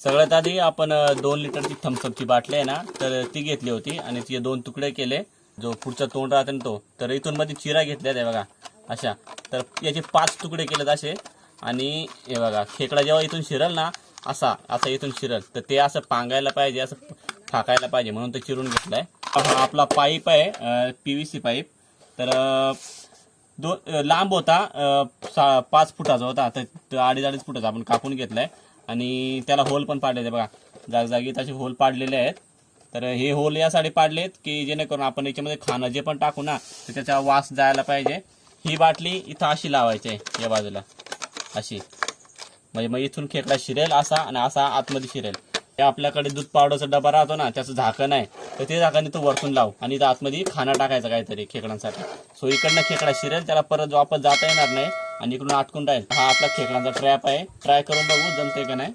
सगळ्यात आधी आपण 2 लिटरची थम्सअपची बाटली आहे ना तर ती घेतली होती आणि तिचे 2 तुकडे केले. जो पुढचा तोंड राहते ना तो, तर इथून मध्ये चिरा घेतल्या आहे बघा अशा. तर याचे 5 तुकडे केलेत असे. आणि हे बघा खेकडा जेव्हा इथून शिरल ना असा इथून शिरल तर ते असं पांगायला पाहिजे, असं फाकायला पाहिजे म्हणून ते चिरून घेतलाय. हा आपला पाईप आहे PVC पाईप. तर लांब होता 5 फुटाचा होता, तर 2.5 फुटाचा आपण कापून घेतलाय. आणि त्याला होल पण पाडले बघा, जागजागी तसे होल पाडलेले आहेत. तर हे होल यासाठी पाडलेत की जेणेकरून आपण याच्यामध्ये खाणं जे पण टाकू ना तर त्याचा वास जायला पाहिजे. ही बाटली इथं अशी लावायची आहे या बाजूला अशी, म्हणजे मग इथून खेकडा शिरेल असा आणि असा आतमध्ये शिरेल. हे आपल्याकडे दूध पावडरचा डबा राहतो ना त्याचं झाकण आहे, तर ते झाकण इथं वरतून लावू आणि इथं आतमध्ये खाणं टाकायचं काहीतरी खेकडांसाठी. सो इकडनं खेकडा शिरेल, त्याला परत वापस जाता येणार नाही आणि इकडून अटकून राहील. हा आपला खेकडांचा ट्रॅप आहे. ट्राय करून बघू जमते का नाही.